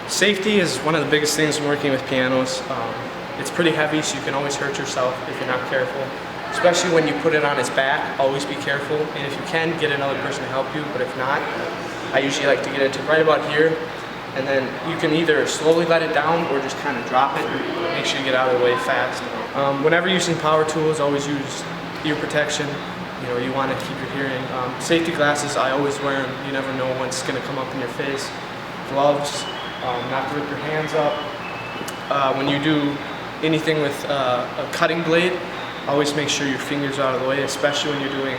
Safety is one of the biggest things when working with pianos. It's pretty heavy, so you can always hurt yourself if you're not careful. Especially when you put it on its back, always be careful. And if you can, get another person to help you, but if not, I usually like to get it to right about here. And then you can either slowly let it down or just kind of drop it and make sure you get out of the way fast. Whenever using power tools, always use ear protection. You know, you want to keep your hearing. Safety glasses, I always wear them. You never know what's going to come up in your face. Gloves, not to rip your hands up. When you do anything with a cutting blade, always make sure your fingers are out of the way, especially when you're doing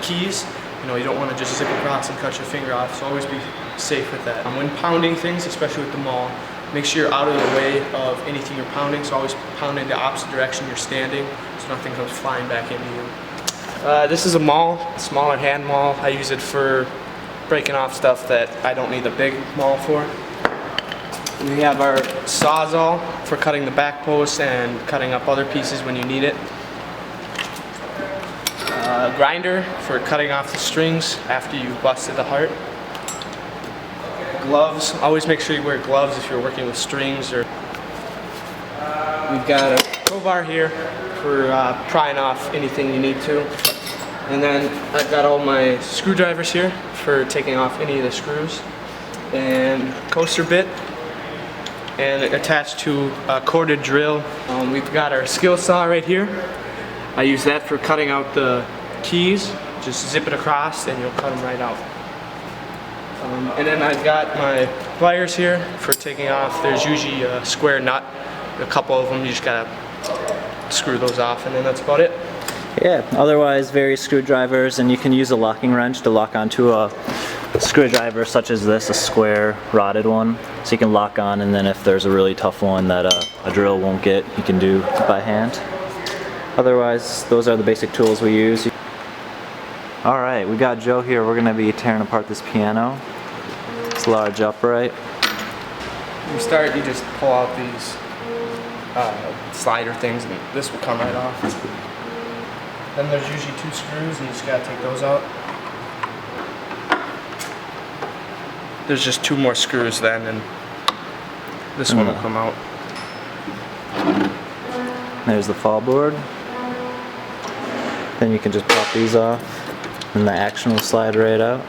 keys. You know, you don't want to just zip across and cut your finger off, so always be safe with that. When pounding things, especially with the maul, make sure you're out of the way of anything you're pounding, so always pound in the opposite direction you're standing, so nothing comes flying back into you. This is a maul, a smaller hand maul. I use it for breaking off stuff that I don't need a big maul for. We have our Sawzall for cutting the back posts and cutting up other pieces when you need it. Grinder for cutting off the strings after you've busted the heart. Gloves, always make sure you wear gloves if you're working with strings. Or we've got a crowbar here for prying off anything you need to. And then I've got all my screwdrivers here for taking off any of the screws. And coaster bit, and attached to a corded drill. We've got our skill saw right here. I use that for cutting out the keys. Just zip it across and you'll cut them right out. And then I've got my pliers here for taking off. There's usually a square nut, a couple of them, you just gotta screw those off, and then that's about it. Yeah, otherwise various screwdrivers, and you can use a locking wrench to lock onto a screwdriver such as this, a square rotted one, so you can lock on, and then if there's a really tough one that a drill won't get, you can do by hand. Otherwise, those are the basic tools we use. Alright, we got Joe here. We're going to be tearing apart this piano. It's large upright. When you start, you just pull out these slider things, and this will come right off. Then there's usually 2 screws, and you just gotta take those out. There's just 2 more screws then, and this one will come out. There's the fall board. Then you can just pop these off, and the action will slide right out.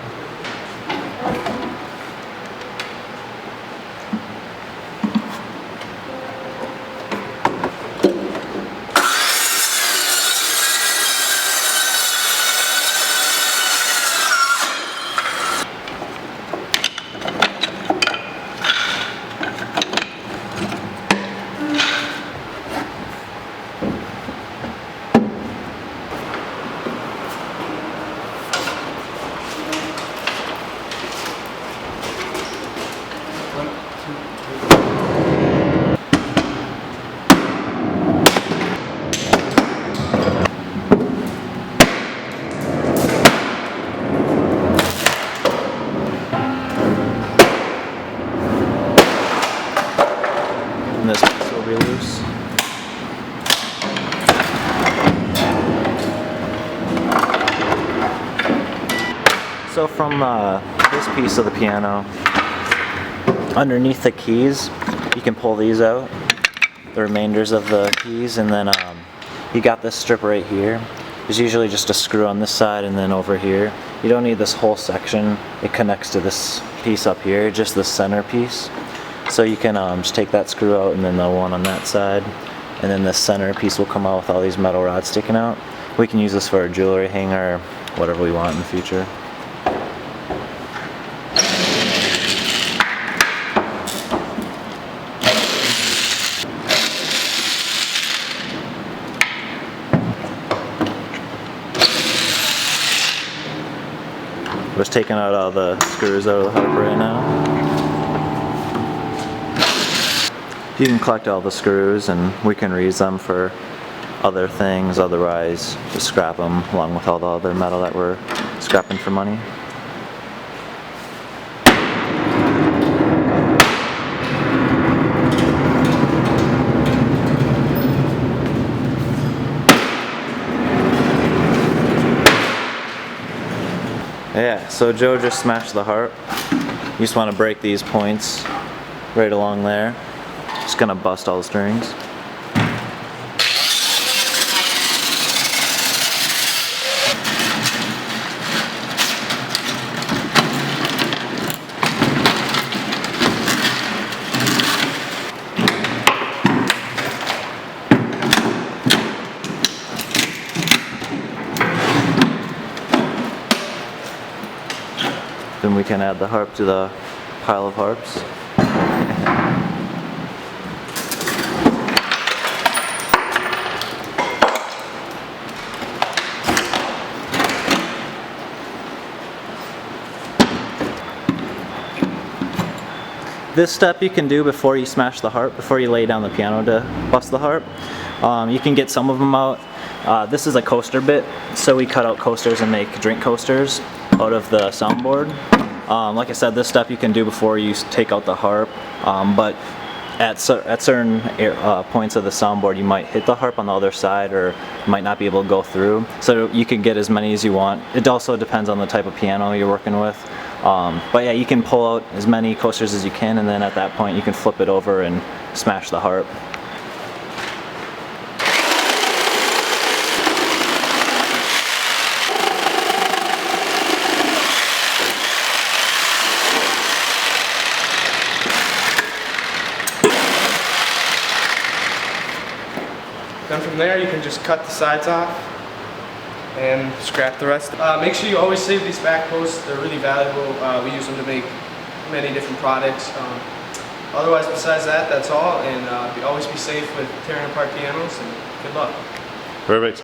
And this piece will be loose. So from this piece of the piano, underneath the keys, you can pull these out, the remainders of the keys, and then you got this strip right here. There's usually just a screw on this side and then over here. You don't need this whole section. It connects to this piece up here, just the center piece. So you can just take that screw out and then the one on that side, and then the center piece will come out with all these metal rods sticking out. We can use this for a jewelry hanger or whatever we want in the future. We're just taking out all the screws out of the harp right now. You can collect all the screws and we can reuse them for other things, otherwise just scrap them along with all the other metal that we're scrapping for money. Yeah, so Joe just smashed the harp. You just want to break these points right along there. Just gonna bust all the strings. Then we can add the harp to the pile of harps. This step you can do before you smash the harp, before you lay down the piano to bust the harp. You can get some of them out. This is a coaster bit, so we cut out coasters and make drink coasters out of the soundboard. Like I said, this step you can do before you take out the harp, but at certain points of the soundboard you might hit the harp on the other side or might not be able to go through. So you can get as many as you want. It also depends on the type of piano you're working with. But yeah, you can pull out as many coasters as you can, and then at that point you can flip it over and smash the harp. Then from there you can just cut the sides off and scrap the rest. Make sure you always save these back posts. They're really valuable. We use them to make many different products. Otherwise, besides that, that's all. And always be safe with tearing apart pianos, and good luck. Perfect.